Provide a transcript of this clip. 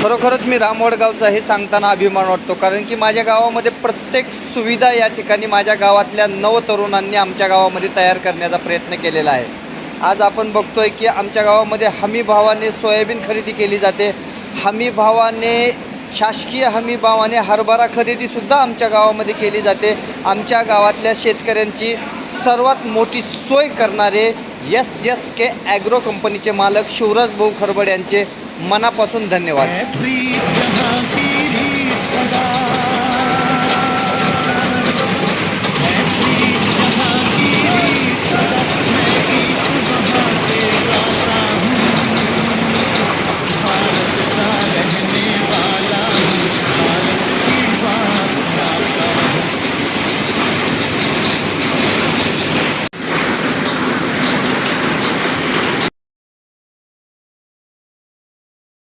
खरोखरच मी रामवडगावचा हे सांगताना अभिमान वाटतो, कारण की माझ्या गावामध्ये प्रत्येक सुविधा या ठिकाणी माझ्या गावातल्या नवतरुणांनी आमच्या गावामध्ये तयार करण्याचा प्रयत्न केलेला आहे. आज आपण बघतोय की आमच्या गावामध्ये हमी भावाने सोयाबीन खरेदी केली जाते. हमी भावाने, शासकीय हमी भावाने हरभरा खरेदीसुद्धा आमच्या गावामध्ये केली जाते. आमच्या गावातल्या शेतकऱ्यांची सर्वात मोठी सोय करणारे SSK ॲग्रो कंपनीचे मालक शिवराज भाऊ खरबड यांचे मनापासून धन्यवाद.